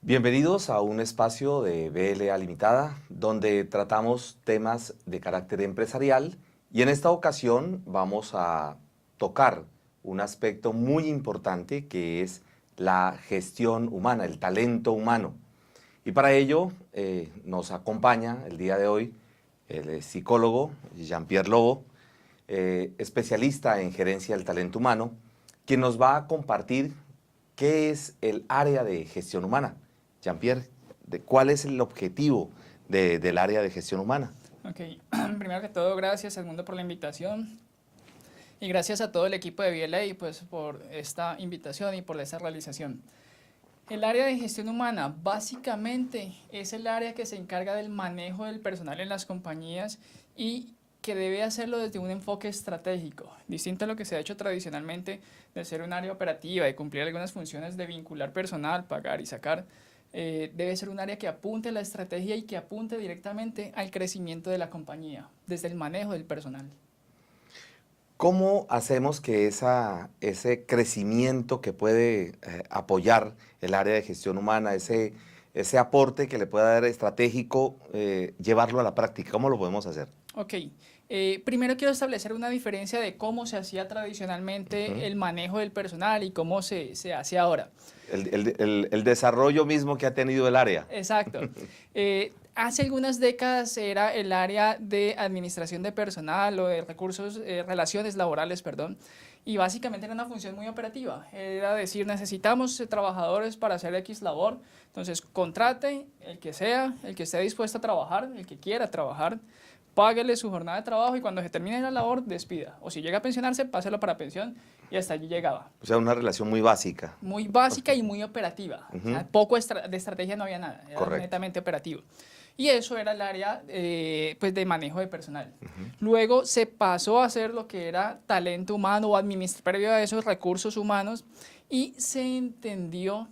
Bienvenidos a un espacio de BLA Limitada, donde tratamos temas de carácter empresarial y en esta ocasión vamos a tocar un aspecto muy importante que es la gestión humana, el talento humano. Y para ello nos acompaña el día de hoy el psicólogo Jean-Pierre Lobo, especialista en gerencia del talento humano, quien nos va a compartir qué es el área de gestión humana. Jean-Pierre, ¿cuál es el objetivo del área de gestión humana? Ok, primero que todo, gracias Edmundo por la invitación y gracias a todo el equipo de BLA pues, por esta invitación y por esta realización. El área de gestión humana básicamente es el área que se encarga del manejo del personal en las compañías y que debe hacerlo desde un enfoque estratégico, distinto a lo que se ha hecho tradicionalmente de ser un área operativa, de cumplir algunas funciones de vincular personal, pagar y sacar. Debe ser un área que apunte a la estrategia y que apunte directamente al crecimiento de la compañía, desde el manejo del personal. ¿Cómo hacemos que ese crecimiento que puede apoyar el área de gestión humana, ese aporte que le pueda dar estratégico, llevarlo a la práctica? ¿Cómo lo podemos hacer? Ok, primero quiero establecer una diferencia de cómo se hacía tradicionalmente el manejo del personal y cómo se hace ahora. El desarrollo mismo que ha tenido el área. Exacto. Hace algunas décadas era el área de administración de personal o de recursos, relaciones laborales, perdón, y básicamente era una función muy operativa. Era decir, necesitamos trabajadores para hacer X labor, entonces contrate el que sea, el que esté dispuesto a trabajar, el que quiera trabajar, páguele su jornada de trabajo y cuando se termine la labor, despida. O si llega a pensionarse, páselo para pensión y hasta allí llegaba. O sea, una relación muy básica. Muy básica y muy operativa. O sea, poco de estrategia no había nada, era Correcto. netamente operativo. Y eso era el área pues de manejo de personal. Luego se pasó a hacer lo que era talento humano o previo a esos recursos humanos y se entendió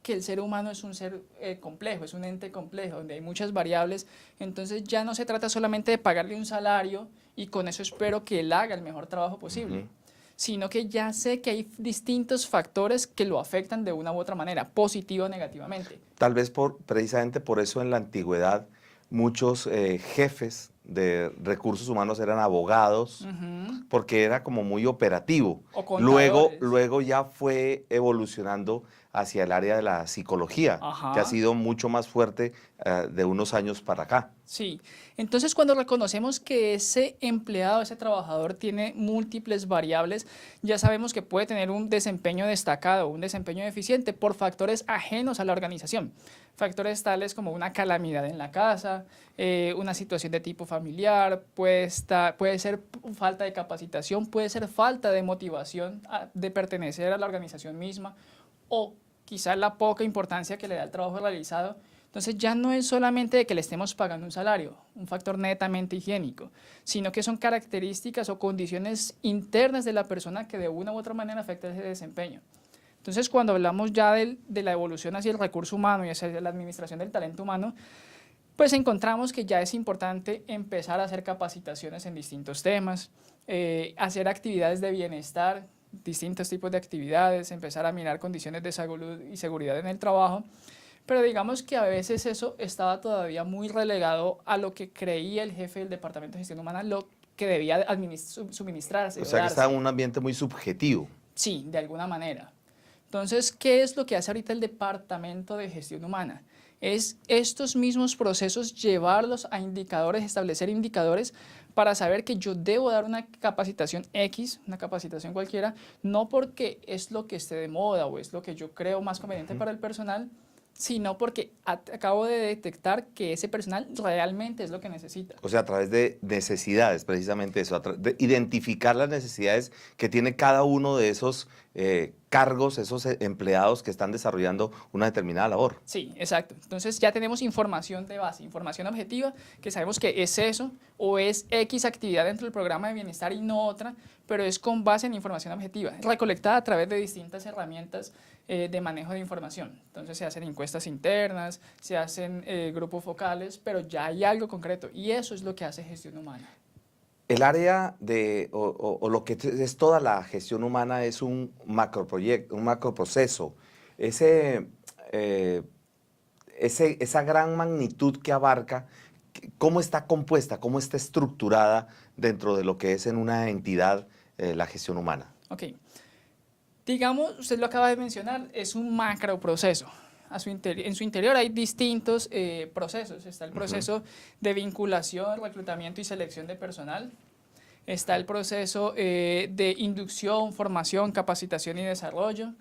que el ser humano es un ser complejo, es un ente complejo, donde hay muchas variables, entonces ya no se trata solamente de pagarle un salario y con eso espero que él haga el mejor trabajo posible, sino que ya sé que hay distintos factores que lo afectan de una u otra manera, positiva o negativamente. Tal vez precisamente por eso en la antigüedad muchos jefes de recursos humanos eran abogados, porque era como muy operativo. O contadores. Luego ya fue evolucionando hacia el área de la psicología, que ha sido mucho más fuerte de unos años para acá. Sí, entonces cuando reconocemos que ese empleado, ese trabajador tiene múltiples variables, ya sabemos que puede tener un desempeño destacado, un desempeño eficiente por factores ajenos a la organización. Factores tales como una calamidad en la casa, una situación de tipo familiar, puede ser falta de capacitación, puede ser falta de motivación de pertenecer a la organización misma o quizás la poca importancia que le da el trabajo realizado. Entonces ya no es solamente de que le estemos pagando un salario, un factor netamente higiénico, sino que son características o condiciones internas de la persona que de una u otra manera afectan ese desempeño. Entonces cuando hablamos ya de la evolución hacia el recurso humano y hacia la administración del talento humano, pues encontramos que ya es importante empezar a hacer capacitaciones en distintos temas, hacer actividades de bienestar, distintos tipos de actividades, empezar a mirar condiciones de salud y seguridad en el trabajo, pero digamos que a veces eso estaba todavía muy relegado a lo que creía el jefe del Departamento de Gestión Humana, lo que debía suministrarse. O sea, que estaba en un ambiente muy subjetivo. Sí, de alguna manera. Entonces, ¿qué es lo que hace ahorita el Departamento de Gestión Humana? Es estos mismos procesos llevarlos a indicadores, establecer indicadores para saber que yo debo dar una capacitación X, una capacitación cualquiera, no porque es lo que esté de moda o es lo que yo creo más conveniente para el personal, sino porque acabo de detectar que ese personal realmente es lo que necesita. O sea, a través de necesidades, precisamente eso, de identificar las necesidades que tiene cada uno de esos cargos, esos empleados que están desarrollando una determinada labor. Sí, exacto. Entonces ya tenemos información de base, información objetiva, que sabemos que es eso o es X actividad dentro del programa de bienestar y no otra, pero es con base en información objetiva, recolectada a través de distintas herramientas de manejo de información. Entonces se hacen encuestas internas, se hacen grupos focales, pero ya hay algo concreto y eso es lo que hace gestión humana. El área o lo que es toda la gestión humana es un macroproyecto, un macroproceso. Ese, eh, esa gran magnitud que abarca, ¿cómo está compuesta, cómo está estructurada dentro de lo que es en una entidad la gestión humana? Ok. Digamos, usted lo acaba de mencionar, es un macroproceso. En su interior hay distintos procesos. Está el proceso de vinculación, reclutamiento y selección de personal. Está el proceso de inducción, formación, capacitación y desarrollo.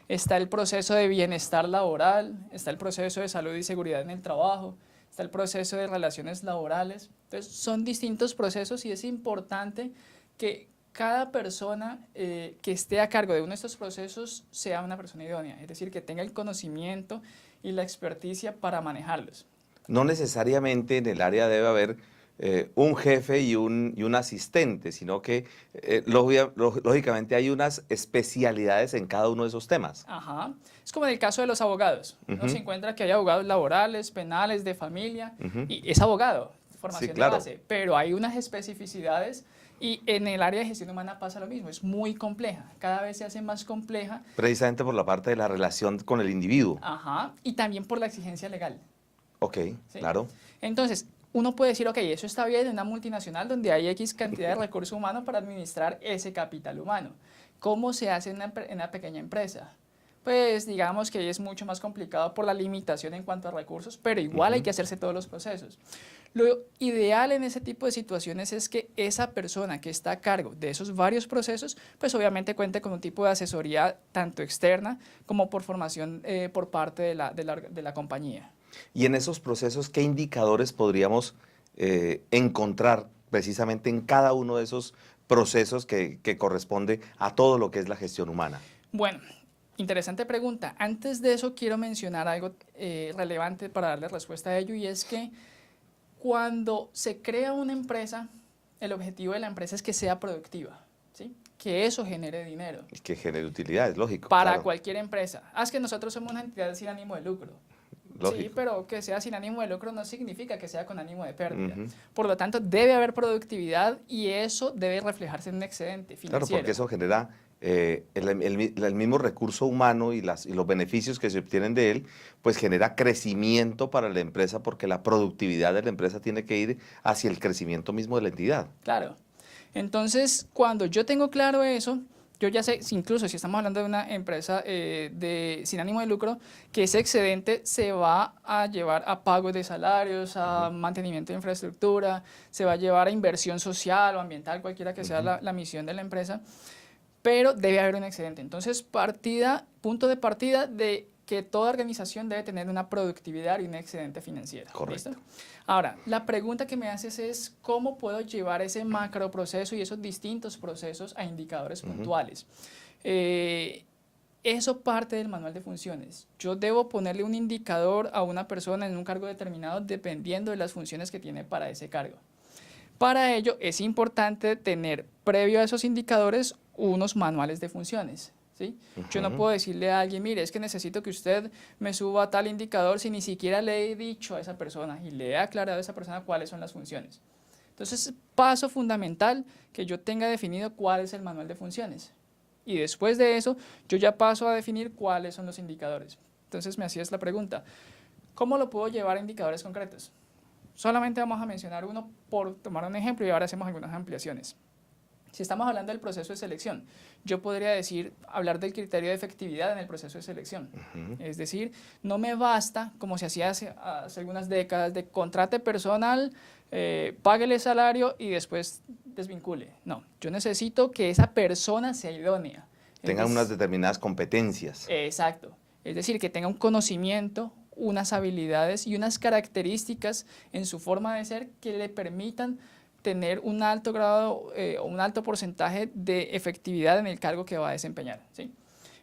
Está el proceso de bienestar laboral. Está el proceso de salud y seguridad en el trabajo. Está el proceso de relaciones laborales. Entonces, son distintos procesos y es importante que cada persona que esté a cargo de uno de estos procesos sea una persona idónea, es decir, que tenga el conocimiento y la experticia para manejarlos. No necesariamente en el área debe haber un jefe y un asistente, sino que lógicamente hay unas especialidades en cada uno de esos temas. Ajá. Es como en el caso de los abogados. Uno se encuentra que hay abogados laborales, penales, de familia, y es abogado, formación Sí, claro. de base, pero hay unas especificidades. Y en el área de gestión humana pasa lo mismo, es muy compleja, cada vez se hace más compleja. Precisamente por la parte de la relación con el individuo. Ajá, y también por la exigencia legal. Ok, ¿Sí? claro. Entonces, uno puede decir, ok, eso está bien en una multinacional donde hay X cantidad de recursos humanos para administrar ese capital humano. ¿Cómo se hace en una pequeña empresa? Pues digamos que es mucho más complicado por la limitación en cuanto a recursos, pero igual hay que hacerse todos los procesos. Lo ideal en ese tipo de situaciones es que esa persona que está a cargo de esos varios procesos, pues obviamente cuente con un tipo de asesoría tanto externa como por formación por parte de la compañía. Y en esos procesos, ¿qué indicadores podríamos encontrar precisamente en cada uno de esos procesos que corresponde a todo lo que es la gestión humana? Bueno, interesante pregunta. Antes de eso quiero mencionar algo relevante para darle respuesta a ello, y es que cuando se crea una empresa, el objetivo de la empresa es que sea productiva, ¿sí? Que eso genere dinero. Y que genere utilidad, es lógico. Para claro, cualquier empresa. Es que nosotros somos una entidad sin ánimo de lucro. lógico. Sí, pero que sea sin ánimo de lucro no significa que sea con ánimo de pérdida. Ujú. Por lo tanto, debe haber productividad y eso debe reflejarse en un excedente financiero. Claro, porque eso genera el mismo recurso humano y los beneficios que se obtienen de él, pues genera crecimiento para la empresa porque la productividad de la empresa tiene que ir hacia el crecimiento mismo de la entidad. Claro. Entonces, cuando yo tengo claro eso, yo ya sé, incluso si estamos hablando de una empresa sin ánimo de lucro, que ese excedente se va a llevar a pagos de salarios, a mantenimiento de infraestructura, se va a llevar a inversión social o ambiental, cualquiera que sea la misión de la empresa, pero debe haber un excedente. Entonces, punto de partida de que toda organización debe tener una productividad y un excedente financiero. Correcto. ¿Listo? Ahora, la pregunta que me haces es ¿cómo puedo llevar ese macroproceso y esos distintos procesos a indicadores puntuales? Eso parte del manual de funciones. Yo debo ponerle un indicador a una persona en un cargo determinado dependiendo de las funciones que tiene para ese cargo. Para ello es importante tener previo a esos indicadores unos manuales de funciones. ¿Sí? Yo no puedo decirle a alguien, mire, es que necesito que usted me suba tal indicador si ni siquiera le he dicho a esa persona y le he aclarado a esa persona cuáles son las funciones. Entonces, paso fundamental que yo tenga definido cuál es el manual de funciones. Y después de eso, yo ya paso a definir cuáles son los indicadores. Entonces, me hacías la pregunta, ¿cómo lo puedo llevar a indicadores concretos? Solamente vamos a mencionar uno por tomar un ejemplo y ahora hacemos algunas ampliaciones. Si estamos hablando del proceso de selección, yo podría hablar del criterio de efectividad en el proceso de selección. Es decir, no me basta, como se hacía hace algunas décadas, de contrate personal, páguele salario y después desvincule. No, yo necesito que esa persona sea idónea. Tengan unas determinadas competencias. Exacto. Es decir, que tenga un conocimiento, unas habilidades y unas características en su forma de ser que le permitan tener un alto grado o un alto porcentaje de efectividad en el cargo que va a desempeñar, ¿sí?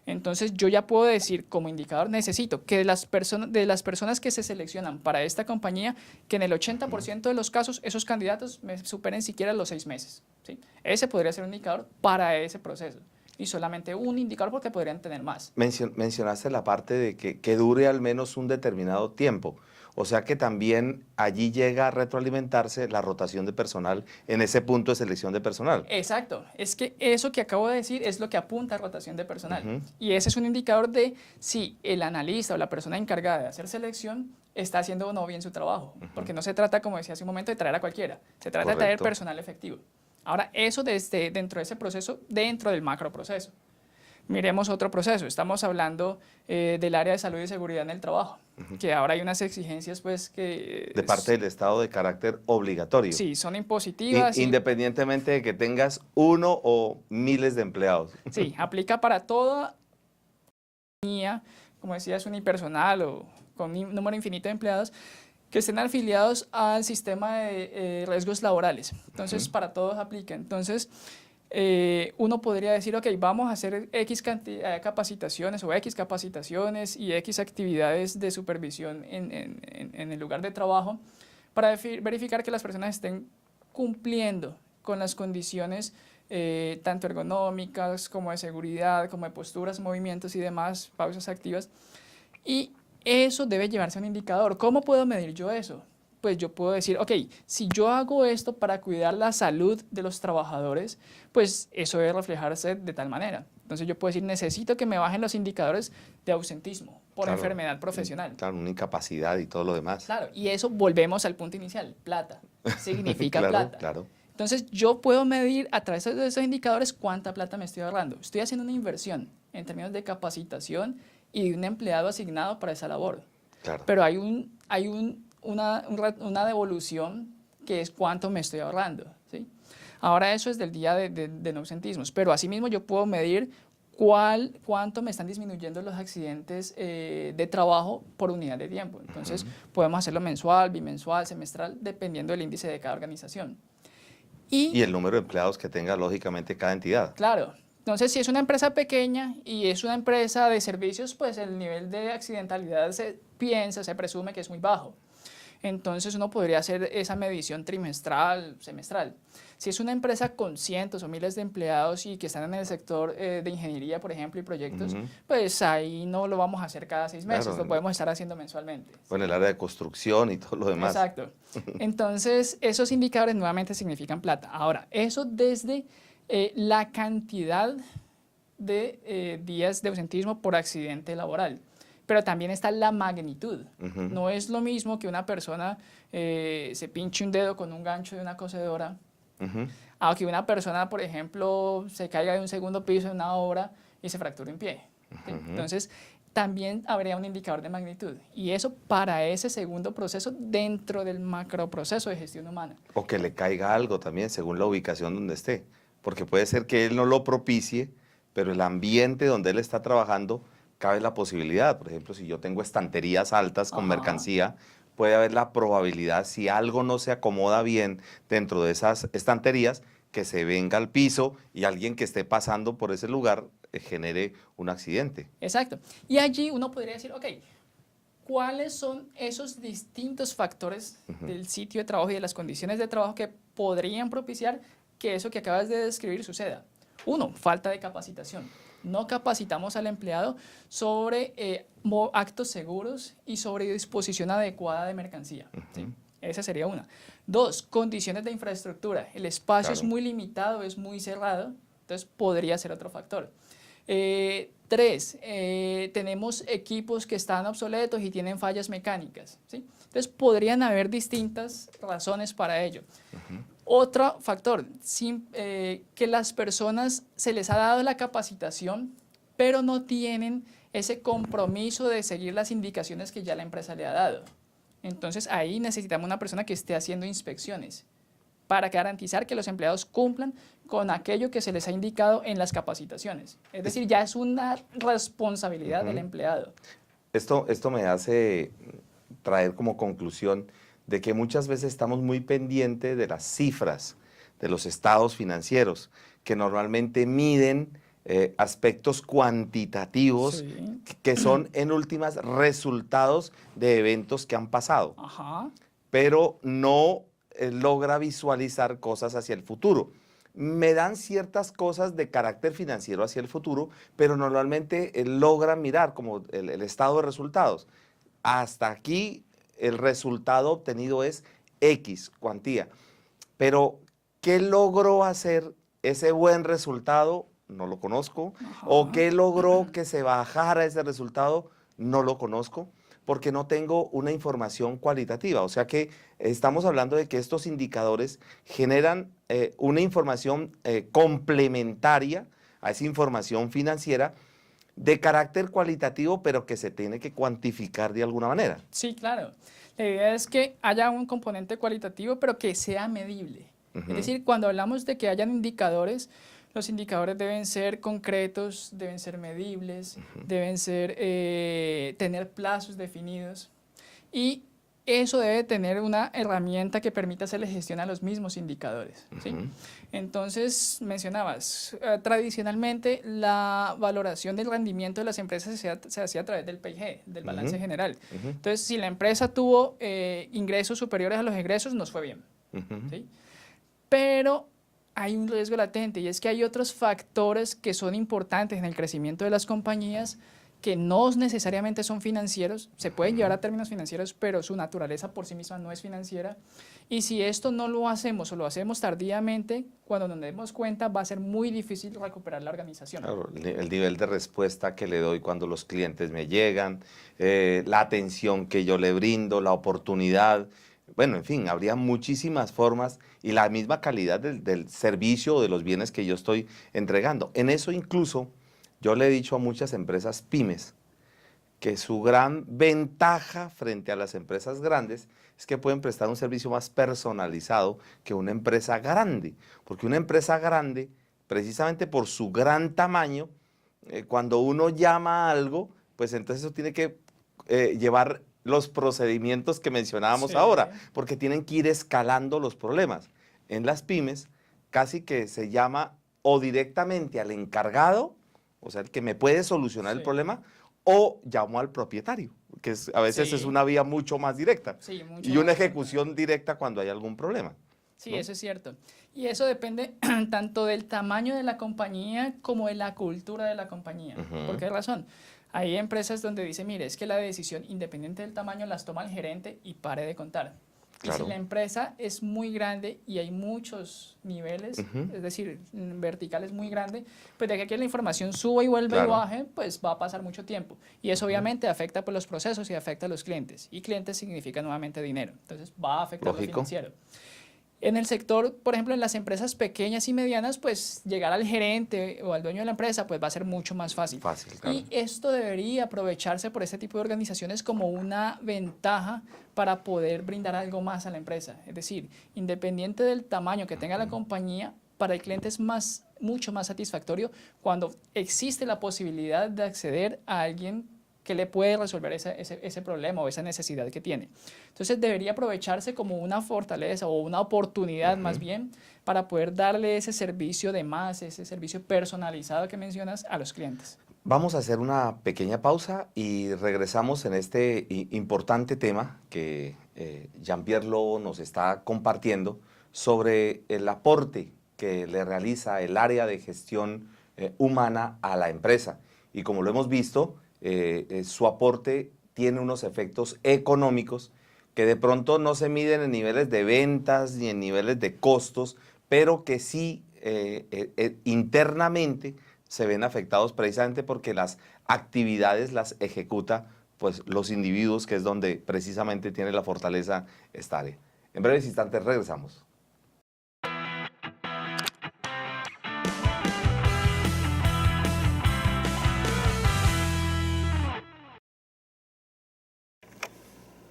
Entonces yo ya puedo decir como indicador, necesito que de las personas que se seleccionan para esta compañía, que en el 80% de los casos esos candidatos me superen siquiera los 6 meses, ¿sí? Ese podría ser un indicador para ese proceso y solamente un indicador porque podrían tener más. Mencionaste la parte de que dure al menos un determinado tiempo. O sea que también allí llega a retroalimentarse la rotación de personal en ese punto de selección de personal. Exacto, es que eso que acabo de decir es lo que apunta a rotación de personal. Ujú. Y ese es un indicador de si el analista o la persona encargada de hacer selección está haciendo o no bien su trabajo. Porque no se trata, como decía hace un momento, de traer a cualquiera, se trata de traer Correcto. personal efectivo. Ahora, eso dentro de ese proceso, dentro del macro proceso. Miremos otro proceso, estamos hablando del área de salud y seguridad en el trabajo, que ahora hay unas exigencias pues que... De parte del Estado de carácter obligatorio. Sí, son impositivas. Independientemente de que tengas uno o miles de empleados. Sí, aplica para toda compañía, como decías, unipersonal o con un número infinito de empleados que estén afiliados al sistema de riesgos laborales. Entonces, para todos aplica. Entonces, uno podría decir, ok, vamos a hacer X cantidad de capacitaciones o X capacitaciones y X actividades de supervisión en el lugar de trabajo para verificar que las personas estén cumpliendo con las condiciones tanto ergonómicas como de seguridad, como de posturas, movimientos y demás, pausas activas. Y eso debe llevarse a un indicador. ¿Cómo puedo medir yo eso? Pues yo puedo decir, ok, si yo hago esto para cuidar la salud de los trabajadores, pues eso debe reflejarse de tal manera. Entonces yo puedo decir, necesito que me bajen los indicadores de ausentismo por Claro, enfermedad profesional. Claro, una incapacidad y todo lo demás. Claro, y eso volvemos al punto inicial, plata. Significa Claro, plata. claro. Entonces yo puedo medir a través de esos indicadores cuánta plata me estoy ahorrando. Estoy haciendo una inversión en términos de capacitación y de un empleado asignado para esa labor. Claro. Pero hay una devolución que es cuánto me estoy ahorrando, ¿sí? Ahora eso es del día de no ausentismos, pero asimismo yo puedo medir cuánto me están disminuyendo los accidentes de trabajo por unidad de tiempo. Entonces podemos hacerlo mensual, bimensual, semestral, dependiendo del índice de cada organización. Y el número de empleados que tenga, lógicamente, cada entidad. Claro. Entonces, si es una empresa pequeña y es una empresa de servicios, pues el nivel de accidentalidad se presume que es muy bajo. Entonces, uno podría hacer esa medición trimestral, semestral. Si es una empresa con cientos o miles de empleados y que están en el sector de ingeniería, por ejemplo, y proyectos, pues ahí no lo vamos a hacer cada 6 meses, Claro, lo podemos estar haciendo mensualmente. O en el área de construcción y todo lo demás. Exacto. Entonces, esos indicadores nuevamente significan plata. Ahora, eso desde la cantidad de días de ausentismo por accidente laboral. Pero también está la magnitud. No es lo mismo que una persona se pinche un dedo con un gancho de una cocedora, a que una persona, por ejemplo, se caiga de un segundo piso en una obra y se fracture un pie. ¿Sí? Entonces, también habría un indicador de magnitud. Y eso para ese segundo proceso dentro del macroproceso de gestión humana. O que le caiga algo también, según la ubicación donde esté. Porque puede ser que él no lo propicie, pero el ambiente donde él está trabajando cabe la posibilidad. Por ejemplo, si yo tengo estanterías altas con mercancía, puede haber la probabilidad, si algo no se acomoda bien dentro de esas estanterías, que se venga al piso y alguien que esté pasando por ese lugar genere un accidente. Exacto. Y allí uno podría decir, ok, ¿cuáles son esos distintos factores del sitio de trabajo y de las condiciones de trabajo que podrían propiciar que eso que acabas de describir suceda? Uno, falta de capacitación. No capacitamos al empleado sobre actos seguros y sobre disposición adecuada de mercancía. ¿Sí? Esa sería una. Dos, condiciones de infraestructura. El espacio es muy limitado, es muy cerrado, entonces podría ser otro factor. Tres, tenemos equipos que están obsoletos y tienen fallas mecánicas, ¿sí? Entonces podrían haber distintas razones para ello. Otro factor, que las personas se les ha dado la capacitación, pero no tienen ese compromiso de seguir las indicaciones que ya la empresa le ha dado. Entonces ahí necesitamos una persona que esté haciendo inspecciones para garantizar que los empleados cumplan con aquello que se les ha indicado en las capacitaciones. Es decir, ya es una responsabilidad del empleado. Esto me hace traer como conclusión de que muchas veces estamos muy pendientes de las cifras, de los estados financieros, que normalmente miden aspectos cuantitativos que son en últimas resultados de eventos que han pasado, pero no logra visualizar cosas hacia el futuro. Me dan ciertas cosas de carácter financiero hacia el futuro, pero normalmente logran mirar como el estado de resultados. Hasta aquí el resultado obtenido es X cuantía. Pero, ¿qué logró hacer ese buen resultado? No lo conozco. Ajá. ¿O qué logró que se bajara ese resultado? No lo conozco, porque no tengo una información cualitativa. O sea que estamos hablando de que estos indicadores generan una información complementaria a esa información financiera de carácter cualitativo, pero que se tiene que cuantificar de alguna manera. Sí, claro. La idea es que haya un componente cualitativo, pero que sea medible. Es decir, cuando hablamos de que hayan indicadores, los indicadores deben ser concretos, deben ser medibles, deben ser, tener plazos definidos y eso debe tener una herramienta que permita hacerle gestión a los mismos indicadores, ¿sí? Entonces, mencionabas, tradicionalmente la valoración del rendimiento de las empresas se hacía a través del PIG, del balance general. Entonces, si la empresa tuvo ingresos superiores a los egresos, nos fue bien, ¿sí? Pero hay un riesgo latente y es que hay otros factores que son importantes en el crecimiento de las compañías que no necesariamente son financieros, se pueden llevar a términos financieros, pero su naturaleza por sí misma no es financiera. Y si esto no lo hacemos o lo hacemos tardíamente, cuando nos demos cuenta va a ser muy difícil recuperar la organización. Claro, el nivel de respuesta que le doy cuando los clientes me llegan, la atención que yo le brindo, la oportunidad. Bueno, en fin, habría muchísimas formas y la misma calidad del servicio o de los bienes que yo estoy entregando. En eso incluso yo le he dicho a muchas empresas pymes que su gran ventaja frente a las empresas grandes es que pueden prestar un servicio más personalizado que una empresa grande. Porque una empresa grande, precisamente por su gran tamaño, cuando uno llama a algo, pues entonces eso tiene que llevar los procedimientos que mencionábamos ahora, porque tienen que ir escalando los problemas. En las pymes, casi que se llama o directamente al encargado, o sea, el que me puede solucionar el problema, o llamo al propietario, que a veces es una vía mucho más directa, y una ejecución directa cuando hay algún problema. Sí, ¿no? eso es cierto. Y eso depende tanto del tamaño de la compañía como de la cultura de la compañía. ¿Por qué razón? Hay empresas donde dice, mire, es que la decisión, independiente del tamaño, las toma el gerente y pare de contar. Claro. Y si la empresa es muy grande y hay muchos niveles, es decir, vertical es muy grande, pues de que la información suba y vuelva y baje, pues va a pasar mucho tiempo. Y eso obviamente afecta pues, los procesos y afecta a los clientes. Y clientes significa nuevamente dinero. Entonces va a afectar lo financiero. En el sector, por ejemplo, en las empresas pequeñas y medianas, pues llegar al gerente o al dueño de la empresa pues va a ser mucho más fácil. Claro. Y esto debería aprovecharse por este tipo de organizaciones como una ventaja para poder brindar algo más a la empresa. Es decir, independiente del tamaño que tenga la compañía, para el cliente es mucho más satisfactorio cuando existe la posibilidad de acceder a alguien que le puede resolver ese problema o esa necesidad que tiene. Entonces debería aprovecharse como una fortaleza o una oportunidad más bien para poder darle ese servicio de más, ese servicio personalizado que mencionas a los clientes. Vamos a hacer una pequeña pausa y regresamos en este importante tema que Jean-Pierre Lobo nos está compartiendo sobre el aporte que le realiza el área de gestión humana a la empresa. Y como lo hemos visto, su aporte tiene unos efectos económicos que de pronto no se miden en niveles de ventas ni en niveles de costos, pero que sí internamente se ven afectados precisamente porque las actividades las ejecuta pues, los individuos, que es donde precisamente tiene la fortaleza esta área. En breves instantes regresamos.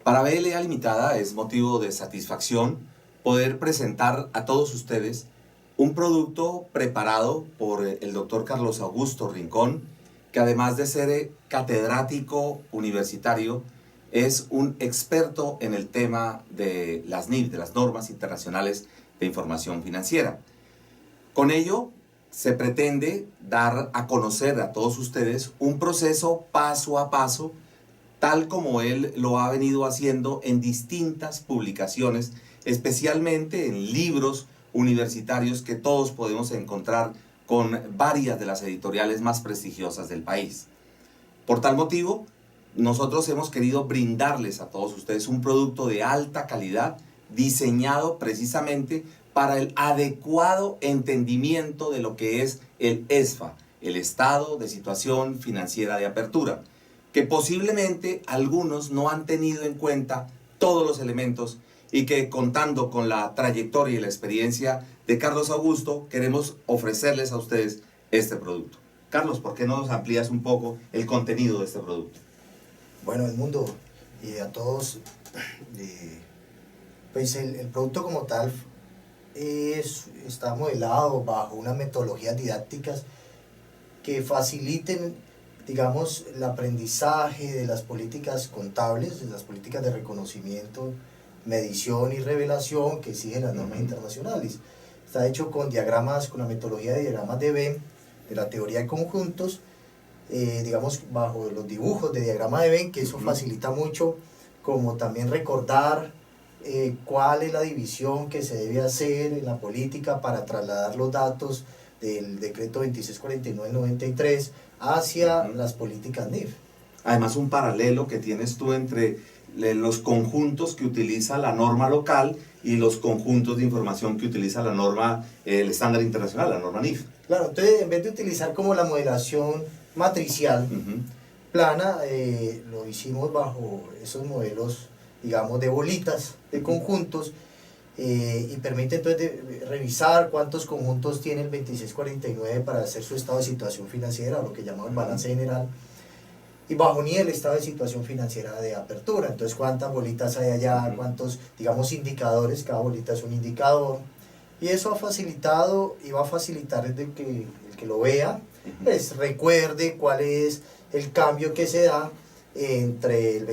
Para BLA Limitada es motivo de satisfacción poder presentar a todos ustedes un producto preparado por el doctor Carlos Augusto Rincón, que además de ser catedrático universitario, es un experto en el tema de las NIF, de las Normas Internacionales de Información Financiera. Con ello, se pretende dar a conocer a todos ustedes un proceso paso a paso, tal como él lo ha venido haciendo en distintas publicaciones, especialmente en libros universitarios que todos podemos encontrar con varias de las editoriales más prestigiosas del país. Por tal motivo, nosotros hemos querido brindarles a todos ustedes un producto de alta calidad, diseñado precisamente para el adecuado entendimiento de lo que es el ESFA, el Estado de Situación Financiera de Apertura, que posiblemente algunos no han tenido en cuenta todos los elementos y que, contando con la trayectoria y la experiencia de Carlos Augusto, queremos ofrecerles a ustedes este producto. Carlos, ¿por qué no nos amplías un poco el contenido de este producto? Bueno, Edmundo, y a todos, pues el producto como tal está modelado bajo unas metodologías didácticas que faciliten, digamos, el aprendizaje de las políticas contables, de las políticas de reconocimiento, medición y revelación que exigen las normas internacionales. Está hecho con diagramas, con la metodología de diagramas de Venn, de la teoría de conjuntos, digamos, bajo los dibujos de diagrama de Venn, que eso facilita mucho, como también recordar cuál es la división que se debe hacer en la política para trasladar los datos del decreto 2649-93 hacia las políticas NIF. Además, un paralelo que tienes tú entre los conjuntos que utiliza la norma local y los conjuntos de información que utiliza la norma, el estándar internacional, la norma NIF. Claro, entonces en vez de utilizar como la modelación matricial plana, lo hicimos bajo esos modelos, digamos, de bolitas, de conjuntos, y permite entonces revisar cuántos conjuntos tiene el 2649 para hacer su estado de situación financiera, lo que llamamos el balance general, y bajo ni el estado de situación financiera de apertura. Entonces, cuántas bolitas hay allá, cuántos, digamos, indicadores, cada bolita es un indicador, y eso ha facilitado y va a facilitar el que lo vea, pues recuerde cuál es el cambio que se da entre el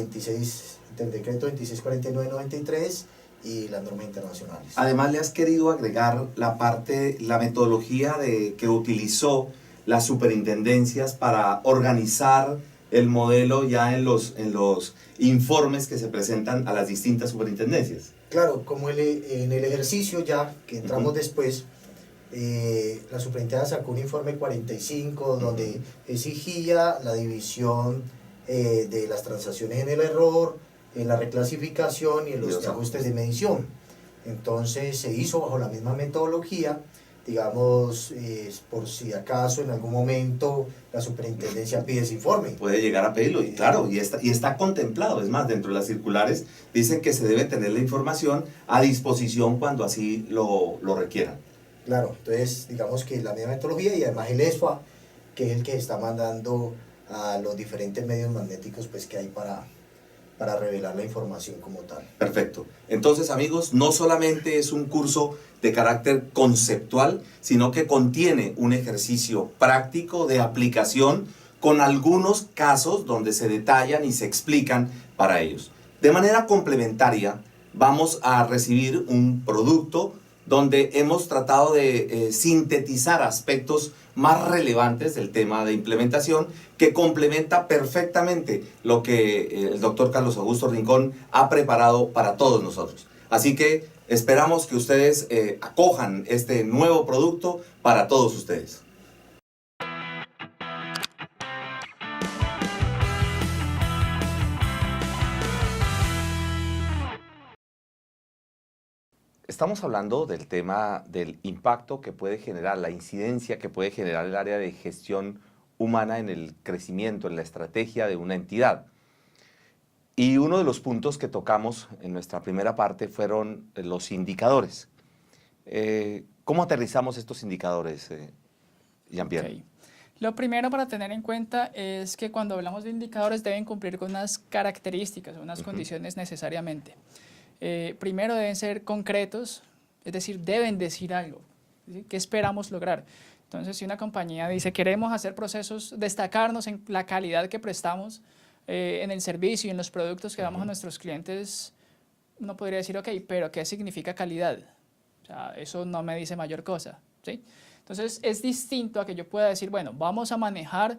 decreto 2649-93 y las normas internacionales. Además, le has querido agregar la metodología que utilizó las superintendencias para organizar el modelo ya en los informes que se presentan a las distintas superintendencias. Claro, como en el ejercicio ya que entramos después, la superintendencia sacó un informe 45 donde exigía la división de las transacciones en el error, en la reclasificación y en los ajustes de medición. Entonces se hizo bajo la misma metodología, digamos, por si acaso en algún momento la superintendencia pide ese informe. Puede llegar a pedirlo, y claro, y está contemplado. Es más, dentro de las circulares dicen que se debe tener la información a disposición cuando así lo requieran. Claro, entonces digamos que la misma metodología y además el ESFA, que es el que está mandando a los diferentes medios magnéticos pues, que hay para revelar la información como tal. Perfecto. Entonces, amigos, no solamente es un curso de carácter conceptual, sino que contiene un ejercicio práctico de aplicación con algunos casos donde se detallan y se explican para ellos. De manera complementaria, vamos a recibir un producto donde hemos tratado de sintetizar aspectos más relevantes del tema de implementación que complementa perfectamente lo que el doctor Carlos Augusto Rincón ha preparado para todos nosotros. Así que esperamos que ustedes acojan este nuevo producto para todos ustedes. Estamos hablando del tema del impacto que puede generar, la incidencia que puede generar el área de gestión humana en el crecimiento, en la estrategia de una entidad. Y uno de los puntos que tocamos en nuestra primera parte fueron los indicadores. ¿Cómo aterrizamos estos indicadores, Jean-Pierre? Okay. Lo primero para tener en cuenta es que cuando hablamos de indicadores deben cumplir con unas características, unas condiciones necesariamente. Primero deben ser concretos, es decir, deben decir algo. ¿Sí? ¿Qué esperamos lograr? Entonces, si una compañía dice, queremos hacer procesos, destacarnos en la calidad que prestamos en el servicio y en los productos que damos a nuestros clientes, uno podría decir, ok, pero ¿qué significa calidad? O sea, eso no me dice mayor cosa, ¿sí? Entonces, es distinto a que yo pueda decir, bueno, vamos a manejar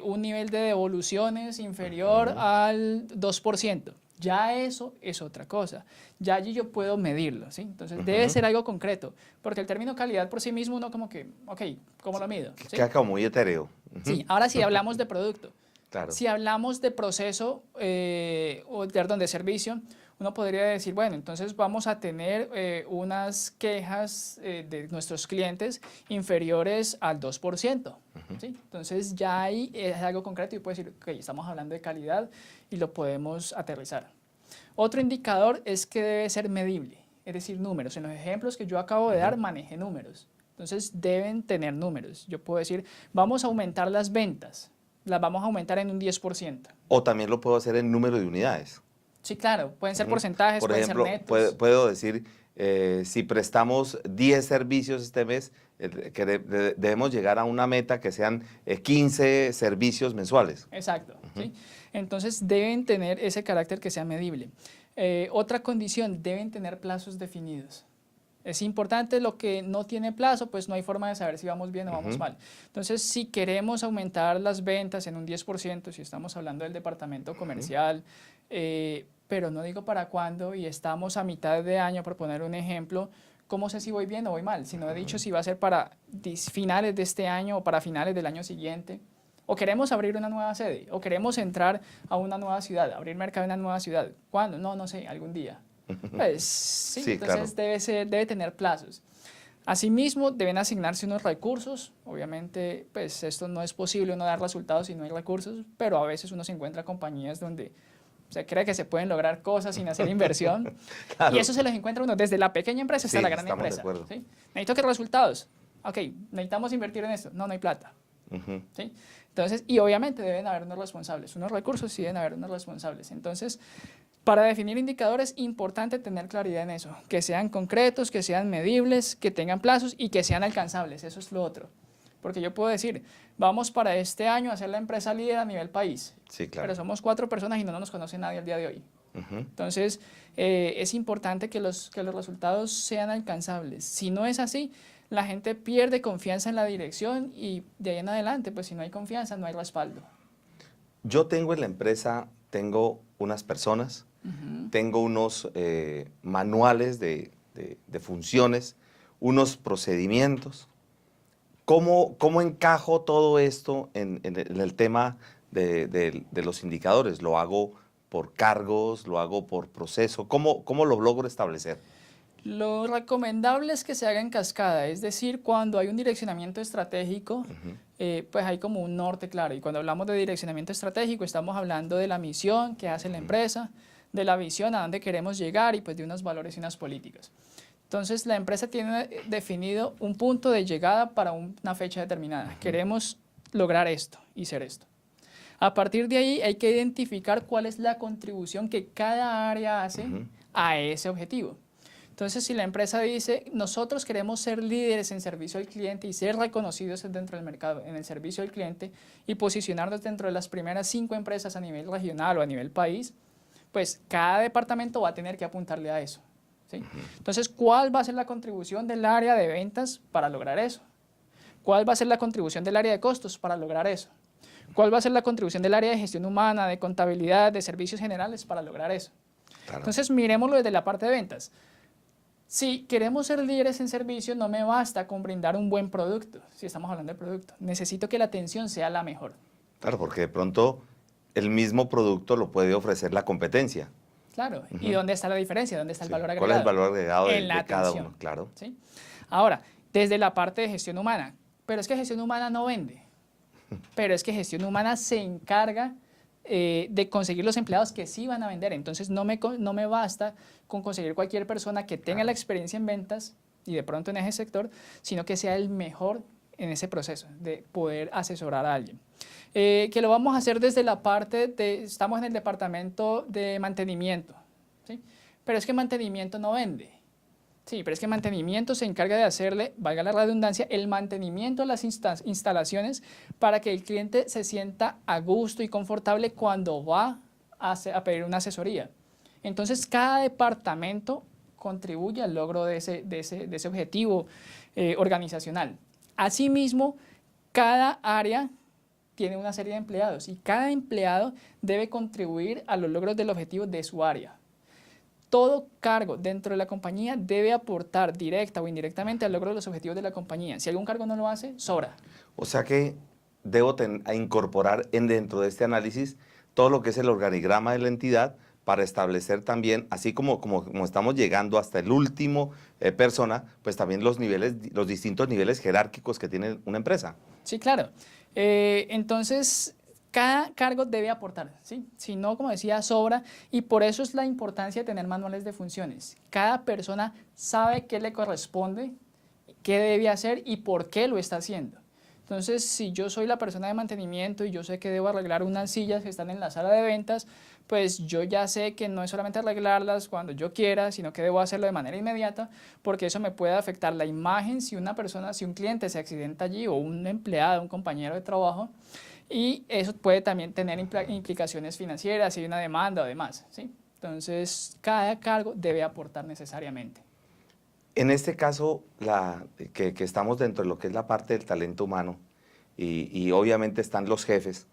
un nivel de devoluciones inferior al 2%. Ya eso es otra cosa. Ya allí yo puedo medirlo, ¿sí? Entonces, debe ser algo concreto, porque el término calidad por sí mismo uno como que, ok, ¿cómo lo mido? ¿Sí? Queda como muy etéreo. Sí, ahora sí hablamos de producto. Claro. Si hablamos de proceso o perdón, de servicio, uno podría decir, bueno, entonces vamos a tener unas quejas de nuestros clientes inferiores al 2%. ¿Sí? Entonces ya ahí es algo concreto y puede decir, ok, estamos hablando de calidad y lo podemos aterrizar. Otro indicador es que debe ser medible, es decir, números. En los ejemplos que yo acabo de dar, maneje números. Entonces deben tener números. Yo puedo decir, vamos a aumentar las ventas, las vamos a aumentar en un 10%. O también lo puedo hacer en número de unidades. Sí, claro, pueden ser porcentajes, Por pueden ejemplo, ser netos. puedo decir, si prestamos 10 servicios este mes, debemos llegar a una meta que sean 15 servicios mensuales. Exacto. ¿Sí? Entonces deben tener ese carácter que sea medible. Otra condición, deben tener plazos definidos. Es importante, lo que no tiene plazo, pues no hay forma de saber si vamos bien o vamos mal. Entonces, si queremos aumentar las ventas en un 10%, si estamos hablando del departamento comercial, pero no digo para cuándo, y estamos a mitad de año, por poner un ejemplo, ¿cómo sé si voy bien o voy mal? Si no he dicho si va a ser para finales de este año o para finales del año siguiente. O queremos abrir una nueva sede, o queremos entrar a una nueva ciudad, abrir mercado en una nueva ciudad. ¿Cuándo? No, no sé, algún día. Pues sí, Sí, entonces claro. debe tener plazos. Asimismo, deben asignarse unos recursos. Obviamente, pues esto no es posible no dar resultados si no hay recursos, pero a veces uno se encuentra compañías donde se cree que se pueden lograr cosas sin hacer inversión. Claro. Y eso se los encuentra uno desde la pequeña empresa hasta Sí, la gran estamos de empresa. acuerdo. ¿Sí? Necesito que resultados. Ok, necesitamos invertir en esto. No, no hay plata. ¿Sí? Entonces, y obviamente deben haber unos responsables. Unos recursos sí deben haber unos responsables. Entonces, para definir indicadores, es importante tener claridad en eso, que sean concretos, que sean medibles, que tengan plazos y que sean alcanzables, eso es lo otro. Porque yo puedo decir, vamos para este año a ser la empresa líder a nivel país, Sí, claro. pero somos 4 personas y no nos conoce nadie al día de hoy. Entonces, es importante que los resultados sean alcanzables. Si no es así, la gente pierde confianza en la dirección y de ahí en adelante, pues si no hay confianza, no hay respaldo. Yo tengo en la empresa, tengo unas personas, tengo unos manuales de funciones, unos procedimientos. ¿Cómo encajo todo esto en el tema de los indicadores? ¿Lo hago por cargos? ¿Lo hago por proceso? ¿Cómo lo logro establecer? Lo recomendable es que se haga en cascada, es decir, cuando hay un direccionamiento estratégico, pues hay como un norte claro. Y cuando hablamos de direccionamiento estratégico, estamos hablando de la misión que hace la empresa, de la visión a dónde queremos llegar y pues de unos valores y unas políticas. Entonces, la empresa tiene definido un punto de llegada para una fecha determinada. Queremos lograr esto y ser esto. A partir de ahí hay que identificar cuál es la contribución que cada área hace a ese objetivo. Entonces, si la empresa dice, nosotros queremos ser líderes en servicio al cliente y ser reconocidos dentro del mercado en el servicio al cliente y posicionarnos dentro de las primeras 5 empresas a nivel regional o a nivel país, pues cada departamento va a tener que apuntarle a eso. ¿Sí? Entonces, ¿cuál va a ser la contribución del área de ventas para lograr eso? ¿Cuál va a ser la contribución del área de costos para lograr eso? ¿Cuál va a ser la contribución del área de gestión humana, de contabilidad, de servicios generales para lograr eso? Claro. Entonces, miremoslo desde la parte de ventas. Si queremos ser líderes en servicio, no me basta con brindar un buen producto, si estamos hablando de producto. Necesito que la atención sea la mejor. Claro, porque de pronto el mismo producto lo puede ofrecer la competencia. Claro. ¿Y dónde está la diferencia? ¿Dónde está el valor agregado? ¿Cuál es el valor agregado En la de cada atención. uno? Claro. ¿Sí? Ahora, desde la parte de gestión humana. Pero es que gestión humana no vende. Pero es que gestión humana se encarga de conseguir los empleados que sí van a vender. Entonces no me basta con conseguir cualquier persona que tenga la experiencia en ventas y de pronto en ese sector, sino que sea el mejor en ese proceso de poder asesorar a alguien. Que lo vamos a hacer desde la parte estamos en el departamento de mantenimiento, ¿sí? Pero es que mantenimiento no vende. Sí, pero es que mantenimiento se encarga de hacerle, valga la redundancia, el mantenimiento de las instalaciones para que el cliente se sienta a gusto y confortable cuando va a pedir una asesoría. Entonces, cada departamento contribuye al logro de ese objetivo organizacional. Asimismo, cada área tiene una serie de empleados y cada empleado debe contribuir a los logros del objetivo de su área. Todo cargo dentro de la compañía debe aportar directa o indirectamente al logro de los objetivos de la compañía. Si algún cargo no lo hace, sobra. O sea que debo a incorporar dentro de este análisis todo lo que es el organigrama de la entidad para establecer también, así como estamos llegando hasta el último persona, pues también los distintos niveles jerárquicos que tiene una empresa. Sí, claro. Entonces, cada cargo debe aportar, ¿sí? Si no, como decía, sobra, y por eso es la importancia de tener manuales de funciones. Cada persona sabe qué le corresponde, qué debe hacer y por qué lo está haciendo. Entonces, si yo soy la persona de mantenimiento y yo sé que debo arreglar unas sillas que están en la sala de ventas, pues yo ya sé que no es solamente arreglarlas cuando yo quiera, sino que debo hacerlo de manera inmediata, porque eso me puede afectar la imagen si una persona, si un cliente se accidenta allí o un empleado, un compañero de trabajo, y eso puede también tener implicaciones financieras, si hay una demanda o demás, ¿sí? Entonces, cada cargo debe aportar necesariamente. En este caso, que estamos dentro de lo que es la parte del talento humano y obviamente están los jefes,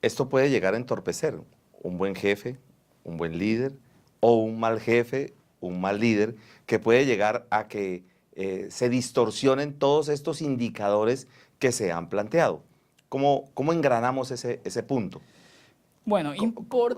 esto puede llegar a entorpecer un buen jefe, un buen líder, o un mal jefe, un mal líder, que puede llegar a que se distorsionen todos estos indicadores que se han planteado. ¿Cómo engranamos ese punto? Bueno,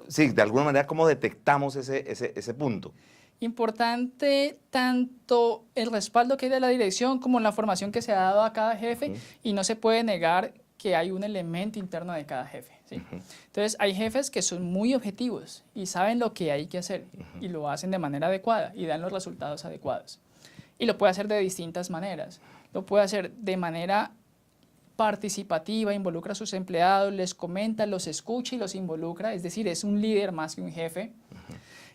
Sí, de alguna manera, ¿cómo detectamos ese punto? Importante tanto el respaldo que hay de la dirección como la formación que se ha dado a cada jefe, y no se puede negar que hay un elemento interno de cada jefe, ¿sí? Entonces, hay jefes que son muy objetivos y saben lo que hay que hacer y lo hacen de manera adecuada y dan los resultados adecuados. Y lo puede hacer de distintas maneras. Lo puede hacer de manera participativa, involucra a sus empleados, les comenta, los escucha y los involucra, es decir, es un líder más que un jefe.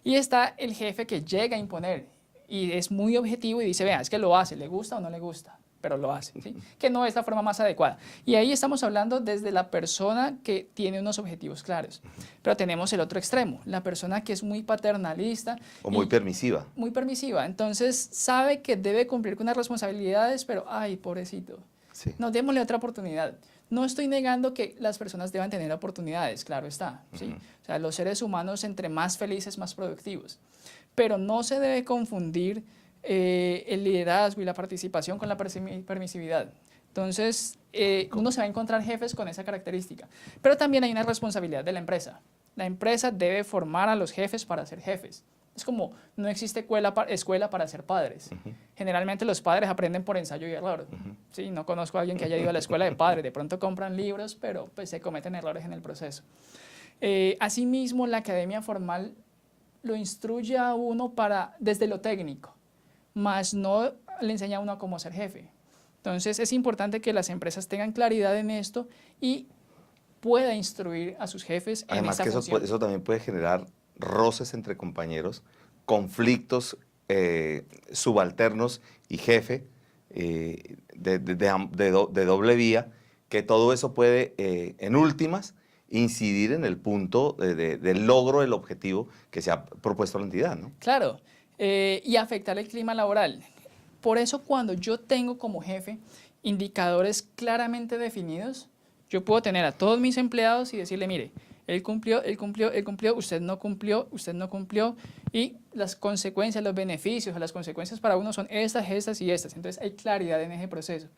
Y está el jefe que llega a imponer y es muy objetivo y dice, vea, es que lo hace, le gusta o no le gusta, pero lo hace, ¿sí? Que no es la forma más adecuada. Y ahí estamos hablando desde la persona que tiene unos objetivos claros. Pero tenemos el otro extremo, la persona que es muy paternalista. O muy permisiva. Muy permisiva. Entonces sabe que debe cumplir con unas responsabilidades, pero, ay, pobrecito, sí, no, démosle otra oportunidad. No estoy negando que las personas deban tener oportunidades, claro está, ¿sí? O sea, los seres humanos, entre más felices, más productivos. Pero no se debe confundir el liderazgo y la participación con la permisividad. Entonces, uno se va a encontrar jefes con esa característica. Pero también hay una responsabilidad de la empresa. La empresa debe formar a los jefes para ser jefes. Es como, no existe escuela para ser padres. Generalmente los padres aprenden por ensayo y error. ¿Sí? No conozco a alguien que haya ido a la escuela de padres. De pronto compran libros, pero pues, se cometen errores en el proceso. Asimismo, la academia formal lo instruye a uno desde lo técnico, mas no le enseña a uno a cómo ser jefe. Entonces, es importante que las empresas tengan claridad en esto y pueda instruir a sus jefes en esta función. Además que eso también puede generar roces entre compañeros, conflictos subalternos y jefe de doble vía, que todo eso puede, en últimas, incidir en el punto del logro del objetivo que se ha propuesto la entidad, ¿no? Claro, y afectar el clima laboral. Por eso, cuando yo tengo como jefe indicadores claramente definidos, yo puedo tener a todos mis empleados y decirle, mire, él cumplió, usted no cumplió, y las consecuencias, los beneficios, las consecuencias para uno son estas, estas y estas. Entonces hay claridad en ese proceso.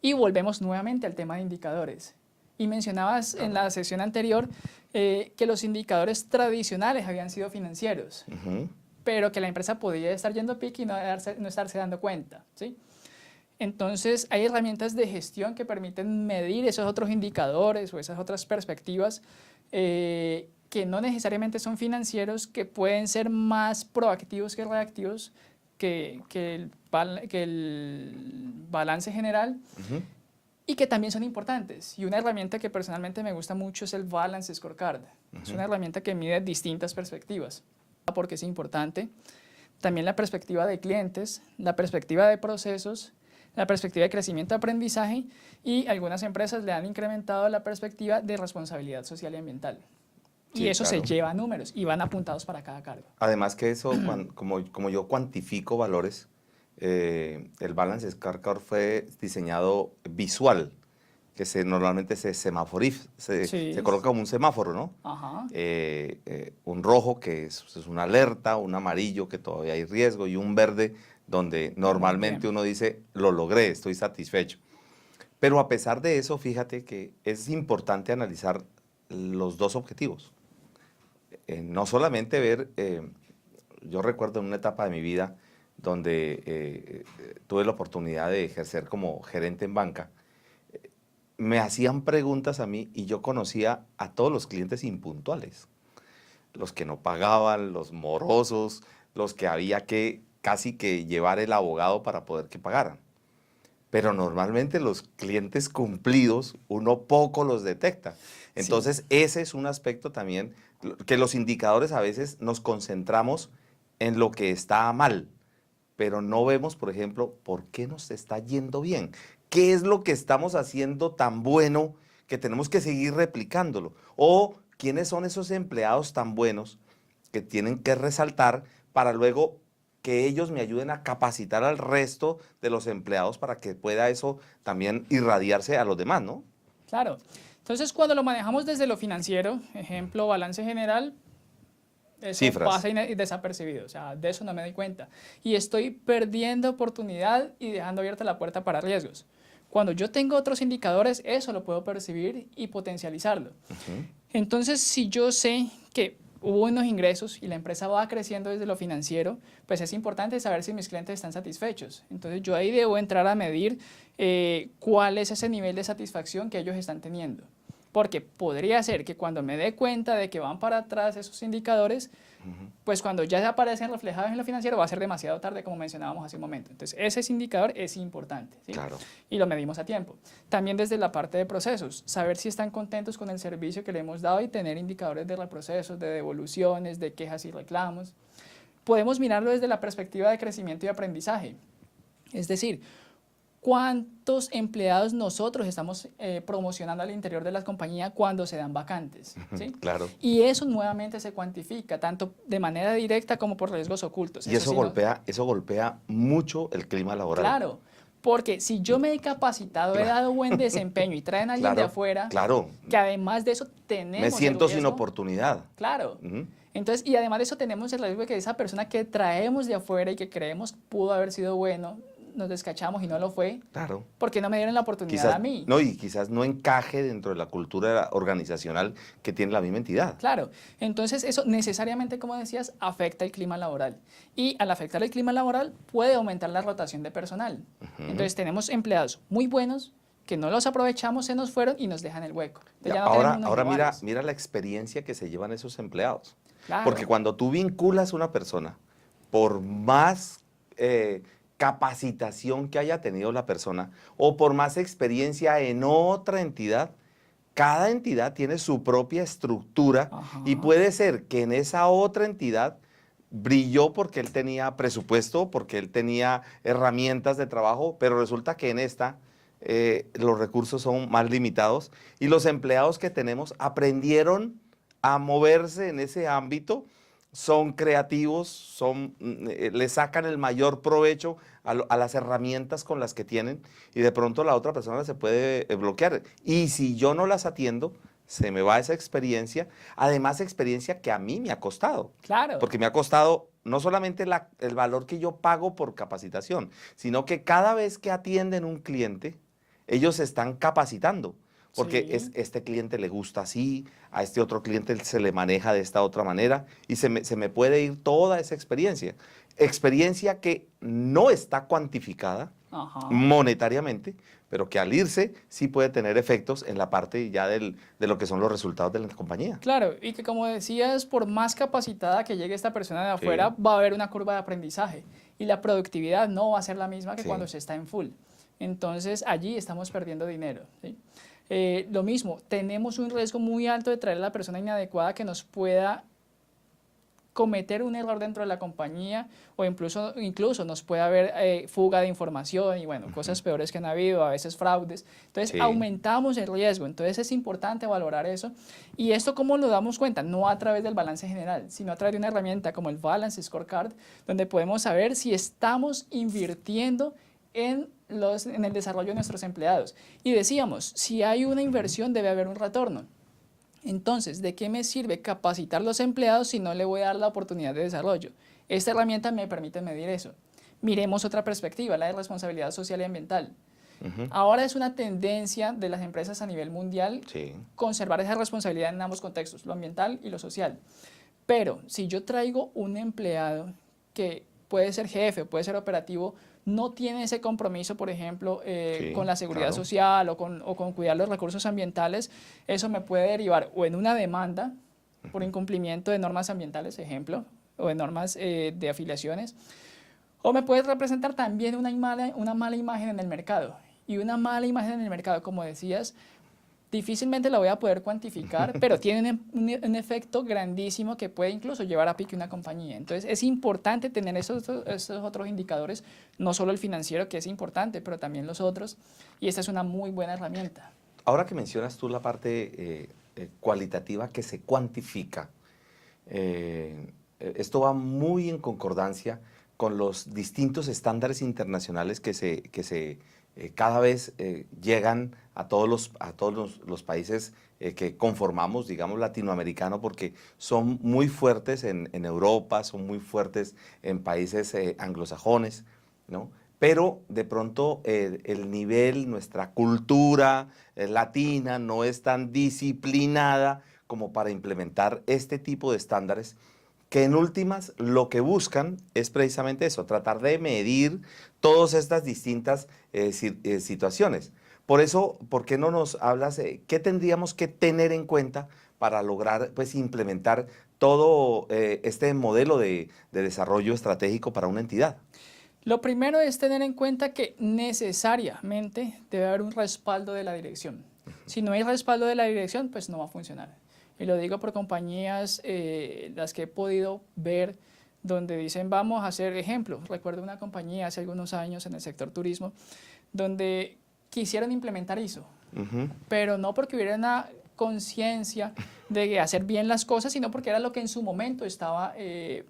Y volvemos nuevamente al tema de indicadores. Y mencionabas en la sesión anterior que los indicadores tradicionales habían sido financieros, pero que la empresa podía estar yendo a pique y no estarse dando cuenta, ¿sí? Entonces, hay herramientas de gestión que permiten medir esos otros indicadores o esas otras perspectivas que no necesariamente son financieros, que pueden ser más proactivos que reactivos, que el balance general, y que también son importantes. Y una herramienta que personalmente me gusta mucho es el Balance Scorecard. Es una herramienta que mide distintas perspectivas, porque es importante. También la perspectiva de clientes, la perspectiva de procesos, la perspectiva de crecimiento y aprendizaje, y algunas empresas le han incrementado la perspectiva de responsabilidad social y ambiental. Sí, y eso claro, se lleva a números y van apuntados para cada cargo. Además que eso, como yo cuantifico valores, el Balance Scorecard fue diseñado visual, que normalmente se semaforiza, se coloca como un semáforo, ¿no? Ajá. Un rojo que es una alerta, un amarillo que todavía hay riesgo y un verde donde normalmente uno dice, lo logré, estoy satisfecho. Pero a pesar de eso, fíjate que es importante analizar los dos objetivos. No solamente ver, yo recuerdo en una etapa de mi vida donde tuve la oportunidad de ejercer como gerente en banca, me hacían preguntas a mí y yo conocía a todos los clientes impuntuales, los que no pagaban, los morosos, los que había que casi que llevar el abogado para poder que pagaran. Pero normalmente los clientes cumplidos, uno poco los detecta. Entonces, sí, ese es un aspecto también, que los indicadores a veces nos concentramos en lo que está mal, pero no vemos, por ejemplo, por qué nos está yendo bien. ¿Qué es lo que estamos haciendo tan bueno que tenemos que seguir replicándolo? O quiénes son esos empleados tan buenos que tienen que resaltar para luego que ellos me ayuden a capacitar al resto de los empleados para que pueda eso también irradiarse a los demás, ¿no? Claro. Entonces, cuando lo manejamos desde lo financiero, ejemplo, balance general, eso cifras, pasa desapercibido, o sea, de eso no me doy cuenta. Y estoy perdiendo oportunidad y dejando abierta la puerta para riesgos. Cuando yo tengo otros indicadores, eso lo puedo percibir y potencializarlo. Entonces, si yo sé que hubo unos ingresos y la empresa va creciendo desde lo financiero, pues es importante saber si mis clientes están satisfechos. Entonces, yo ahí debo entrar a medir cuál es ese nivel de satisfacción que ellos están teniendo. Porque podría ser que cuando me dé cuenta de que van para atrás esos indicadores, pues cuando ya aparecen reflejados en lo financiero va a ser demasiado tarde, como mencionábamos hace un momento. Entonces, ese indicador es importante, ¿sí? Claro. Y lo medimos a tiempo. También desde la parte de procesos, saber si están contentos con el servicio que le hemos dado y tener indicadores de reprocesos, de devoluciones, de quejas y reclamos. Podemos mirarlo desde la perspectiva de crecimiento y aprendizaje. Es decir, ¿cuántos empleados nosotros estamos promocionando al interior de la compañía cuando se dan vacantes? ¿Sí? Claro. Y eso nuevamente se cuantifica, tanto de manera directa como por riesgos ocultos. Y eso golpea mucho el clima laboral. Claro, porque si yo me he capacitado, he dado buen desempeño y traen a alguien de afuera, que además de eso tenemos me siento el riesgo, sin oportunidad. Claro. Entonces, y además de eso tenemos el riesgo de que esa persona que traemos de afuera y que creemos pudo haber sido bueno, nos descachamos y no lo fue, claro, porque no me dieron la oportunidad quizás, a mí. No, y quizás no encaje dentro de la cultura organizacional que tiene la misma entidad. Claro, entonces eso necesariamente, como decías, afecta el clima laboral. Y al afectar el clima laboral puede aumentar la rotación de personal. Entonces tenemos empleados muy buenos que no los aprovechamos, se nos fueron y nos dejan el hueco. Ya, no ahora mira la experiencia que se llevan esos empleados. Claro. Porque cuando tú vinculas a una persona, por más capacitación que haya tenido la persona o por más experiencia en otra entidad, cada entidad tiene su propia estructura. Ajá. Y puede ser que en esa otra entidad brilló porque él tenía presupuesto, porque él tenía herramientas de trabajo, pero resulta que en esta los recursos son más limitados y los empleados que tenemos aprendieron a moverse en ese ámbito, son creativos, le sacan el mayor provecho a las herramientas con las que tienen y de pronto la otra persona se puede bloquear. Y si yo no las atiendo, se me va esa experiencia, además experiencia que a mí me ha costado. Claro. Porque me ha costado no solamente el valor que yo pago por capacitación, sino que cada vez que atienden un cliente, ellos se están capacitando. Porque sí, este cliente le gusta así, a este otro cliente se le maneja de esta otra manera y se me puede ir toda esa experiencia. Experiencia que no está cuantificada monetariamente, pero que al irse sí puede tener efectos en la parte ya de lo que son los resultados de la compañía. Claro, y que como decías, por más capacitada que llegue esta persona de afuera, va a haber una curva de aprendizaje y la productividad no va a ser la misma que cuando se está en full. Entonces allí estamos perdiendo dinero, ¿sí? Lo mismo, tenemos un riesgo muy alto de traer a la persona inadecuada que nos pueda cometer un error dentro de la compañía o incluso nos puede haber fuga de información y bueno, cosas peores que han habido, a veces fraudes. Entonces aumentamos el riesgo, entonces es importante valorar eso. Y esto, ¿cómo lo damos cuenta? No a través del balance general, sino a través de una herramienta como el Balance Scorecard, donde podemos saber si estamos invirtiendo en el desarrollo de nuestros empleados. Y decíamos, si hay una inversión debe haber un retorno. Entonces, ¿de qué me sirve capacitar a los empleados si no le voy a dar la oportunidad de desarrollo? Esta herramienta me permite medir eso. Miremos otra perspectiva, la de responsabilidad social y ambiental. Ahora es una tendencia de las empresas a nivel mundial Sí. conservar esa responsabilidad en ambos contextos, lo ambiental y lo social. Pero si yo traigo un empleado que puede ser jefe, puede ser operativo, no tiene ese compromiso, por ejemplo, Sí, con la seguridad claro. social o con cuidar los recursos ambientales, eso me puede derivar o en una demanda por incumplimiento de normas ambientales, ejemplo, o de normas de afiliaciones, o me puede representar también una mala imagen en el mercado. Y una mala imagen en el mercado, como decías, difícilmente la voy a poder cuantificar, pero tiene un efecto grandísimo que puede incluso llevar a pique una compañía. Entonces es importante tener esos otros indicadores, no solo el financiero, que es importante, pero también los otros, y esta es una muy buena herramienta. Ahora que mencionas tú la parte cualitativa que se cuantifica, esto va muy en concordancia con los distintos estándares internacionales que cada vez llegan a todos los países que conformamos, digamos, latinoamericano, porque son muy fuertes en Europa, son muy fuertes en países anglosajones, ¿no? Pero de pronto el nivel, nuestra cultura latina no es tan disciplinada como para implementar este tipo de estándares que en últimas lo que buscan es precisamente eso, tratar de medir todas estas distintas situaciones. Por eso, ¿por qué no nos hablas de qué tendríamos que tener en cuenta para lograr pues, implementar todo este modelo de desarrollo estratégico para una entidad? Lo primero es tener en cuenta que necesariamente debe haber un respaldo de la dirección. Si no hay respaldo de la dirección, pues no va a funcionar. Y lo digo por compañías, las que he podido ver, donde dicen vamos a hacer ejemplos. Recuerdo una compañía hace algunos años en el sector turismo, donde quisieron implementar ISO, pero no porque hubiera una conciencia de hacer bien las cosas, sino porque era lo que en su momento estaba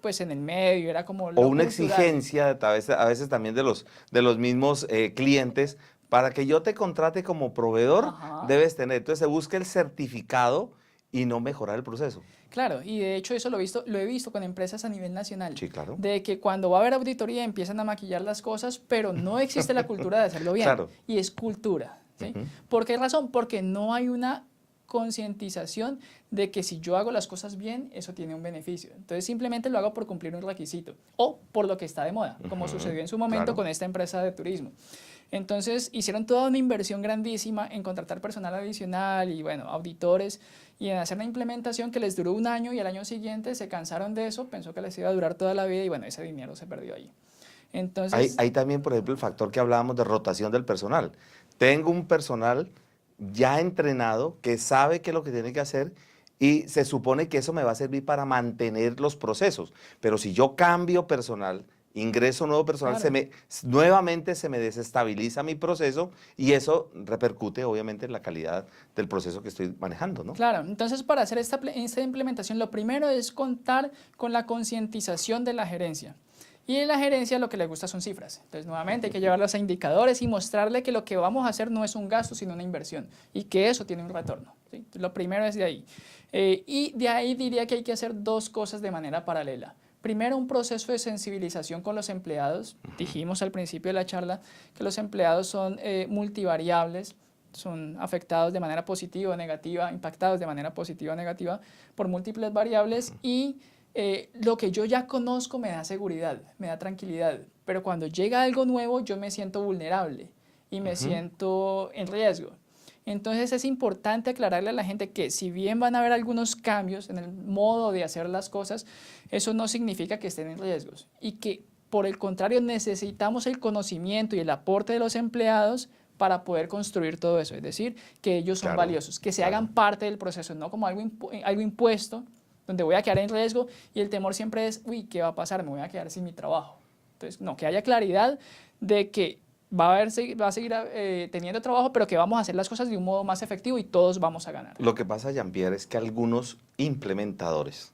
pues en el medio, era como lo O una cultural. exigencia a veces también de los mismos clientes, para que yo te contrate como proveedor, Ajá. debes tener. Entonces se busca el certificado y no mejorar el proceso. Claro, y de hecho eso lo he visto con empresas a nivel nacional, Sí, claro. de que cuando va a haber auditoría empiezan a maquillar las cosas, pero no existe la cultura de hacerlo bien, Claro. y es cultura, ¿sí? ¿Por qué razón? Porque no hay una concientización de que si yo hago las cosas bien, eso tiene un beneficio. Entonces simplemente lo hago por cumplir un requisito o por lo que está de moda, como sucedió en su momento Claro. con esta empresa de turismo. Entonces hicieron toda una inversión grandísima en contratar personal adicional y bueno, auditores y en hacer la implementación que les duró un año y al año siguiente se cansaron de eso, pensó que les iba a durar toda la vida y bueno, ese dinero se perdió ahí. Entonces, Hay también, por ejemplo, el factor que hablábamos de rotación del personal. Tengo un personal ya entrenado que sabe qué es lo que tiene que hacer y se supone que eso me va a servir para mantener los procesos. Pero si yo cambio personal, ingreso nuevo personal, claro. nuevamente se me desestabiliza mi proceso y eso repercute obviamente en la calidad del proceso que estoy manejando, ¿no? Claro, entonces para hacer esta implementación lo primero es contar con la concientización de la gerencia. Y en la gerencia lo que le gusta son cifras. Entonces nuevamente hay que llevarlas a indicadores y mostrarle que lo que vamos a hacer no es un gasto sino una inversión y que eso tiene un retorno, ¿sí? Entonces, lo primero es de ahí. Y de ahí diría que hay que hacer dos cosas de manera paralela. Primero, un proceso de sensibilización con los empleados. Dijimos al principio de la charla que los empleados son multivariables, son afectados de manera positiva o negativa, impactados de manera positiva o negativa por múltiples variables y lo que yo ya conozco me da seguridad, me da tranquilidad, pero cuando llega algo nuevo yo me siento vulnerable y me siento en riesgo. Entonces es importante aclararle a la gente que si bien van a haber algunos cambios en el modo de hacer las cosas, eso no significa que estén en riesgos y que por el contrario necesitamos el conocimiento y el aporte de los empleados para poder construir todo eso, es decir, que ellos son valiosos, que se hagan parte del proceso, no como algo impuesto, donde voy a quedar en riesgo y el temor siempre es, uy, ¿qué va a pasar? Me voy a quedar sin mi trabajo. Entonces, no, que haya claridad de que va a seguir teniendo trabajo, pero que vamos a hacer las cosas de un modo más efectivo y todos vamos a ganar. Lo que pasa, Jean-Pierre, es que algunos implementadores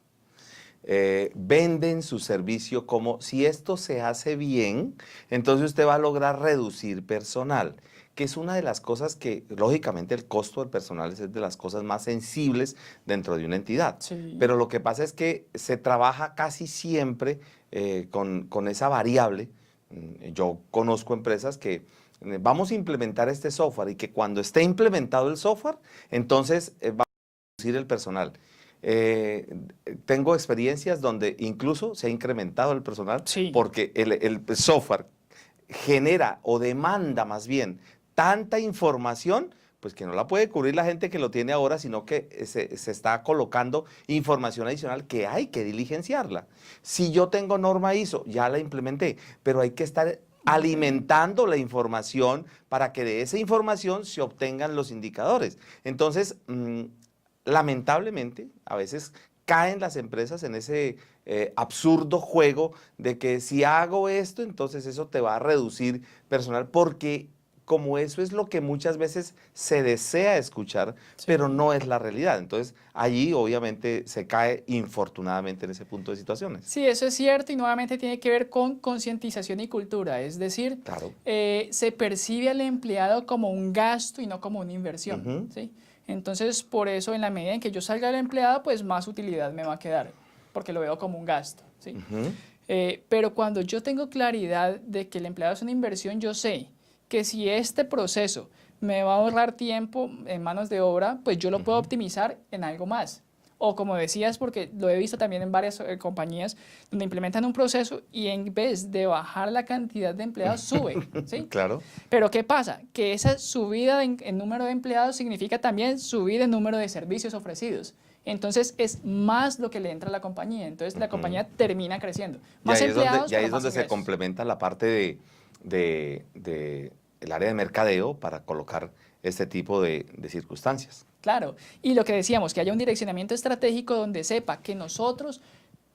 venden su servicio como si esto se hace bien, entonces usted va a lograr reducir personal, que es una de las cosas que, lógicamente, el costo del personal es de las cosas más sensibles dentro de una entidad. Sí. Pero lo que pasa es que se trabaja casi siempre con esa variable. Yo conozco empresas que vamos a implementar este software y que cuando esté implementado el software, entonces vamos a reducir el personal. Tengo experiencias donde incluso se ha incrementado el personal Sí. porque el software genera o demanda más bien tanta información, pues que no la puede cubrir la gente que lo tiene ahora, sino que se está colocando información adicional que hay que diligenciarla. Si yo tengo norma ISO, ya la implementé, pero hay que estar alimentando la información para que de esa información se obtengan los indicadores. Entonces, lamentablemente, a veces caen las empresas en ese absurdo juego de que si hago esto, entonces eso te va a reducir personal, porque como eso es lo que muchas veces se desea escuchar, Sí. pero no es la realidad. Entonces, allí obviamente se cae infortunadamente en ese punto de situaciones. Sí, eso es cierto y nuevamente tiene que ver con concientización y cultura, es decir, Claro. se percibe al empleado como un gasto y no como una inversión, Ujú. ¿sí? Entonces, por eso, en la medida en que yo salga del empleado, pues más utilidad me va a quedar, porque lo veo como un gasto, ¿sí? Ujú. Pero cuando yo tengo claridad de que el empleado es una inversión, yo sé que si este proceso me va a ahorrar tiempo en manos de obra, pues yo lo puedo optimizar en algo más. O como decías, porque lo he visto también en varias compañías donde implementan un proceso y en vez de bajar la cantidad de empleados, sube, ¿sí? Claro. Pero ¿qué pasa? Que esa subida en número de empleados significa también subida en número de servicios ofrecidos. Entonces es más lo que le entra a la compañía. Entonces la compañía termina creciendo. Más empleados, Y ahí pero es más donde se ingresos. complementa la parte de el área de mercadeo para colocar este tipo de circunstancias. Claro, y lo que decíamos, que haya un direccionamiento estratégico donde sepa que nosotros,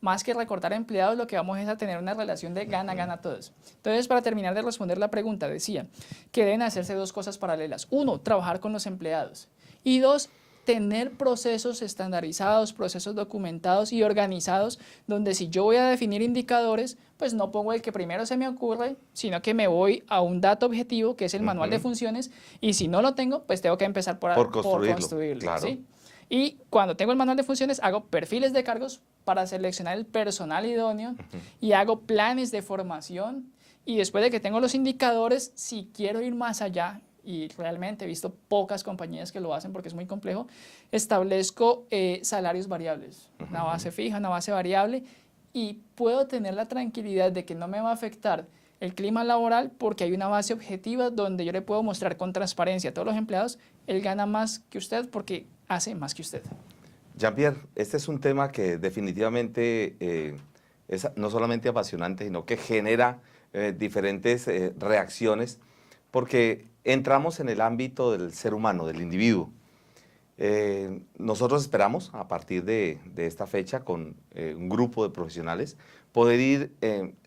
más que recortar empleados, lo que vamos es a tener una relación de gana-gana todos. Entonces, para terminar de responder la pregunta, decía que deben hacerse dos cosas paralelas. Uno, trabajar con los empleados. Y dos, tener procesos estandarizados, procesos documentados y organizados, donde si yo voy a definir indicadores, pues no pongo el que primero se me ocurre, sino que me voy a un dato objetivo, que es el manual de funciones, y si no lo tengo, pues tengo que empezar Por por construirlo, claro. ¿sí? Y cuando tengo el manual de funciones, hago perfiles de cargos para seleccionar el personal idóneo y hago planes de formación. Y después de que tengo los indicadores, si quiero ir más allá, y realmente he visto pocas compañías que lo hacen porque es muy complejo, establezco salarios variables, una base fija, una base variable, y puedo tener la tranquilidad de que no me va a afectar el clima laboral porque hay una base objetiva donde yo le puedo mostrar con transparencia a todos los empleados, él gana más que usted porque hace más que usted. Jean-Pierre, este es un tema que definitivamente es no solamente apasionante, sino que genera diferentes reacciones, porque entramos en el ámbito del ser humano, del individuo. Nosotros esperamos, a partir de esta fecha, con un grupo de profesionales, poder ir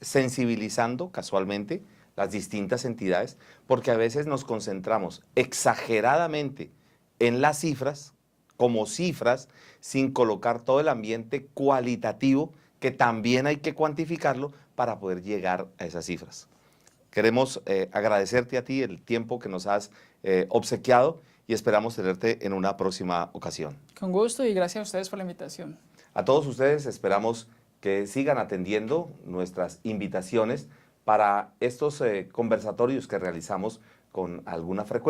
sensibilizando casualmente las distintas entidades, porque a veces nos concentramos exageradamente en las cifras, como cifras, sin colocar todo el ambiente cualitativo que también hay que cuantificarlo para poder llegar a esas cifras. Queremos agradecerte a ti el tiempo que nos has obsequiado y esperamos tenerte en una próxima ocasión. Con gusto y gracias a ustedes por la invitación. A todos ustedes esperamos que sigan atendiendo nuestras invitaciones para estos conversatorios que realizamos con alguna frecuencia.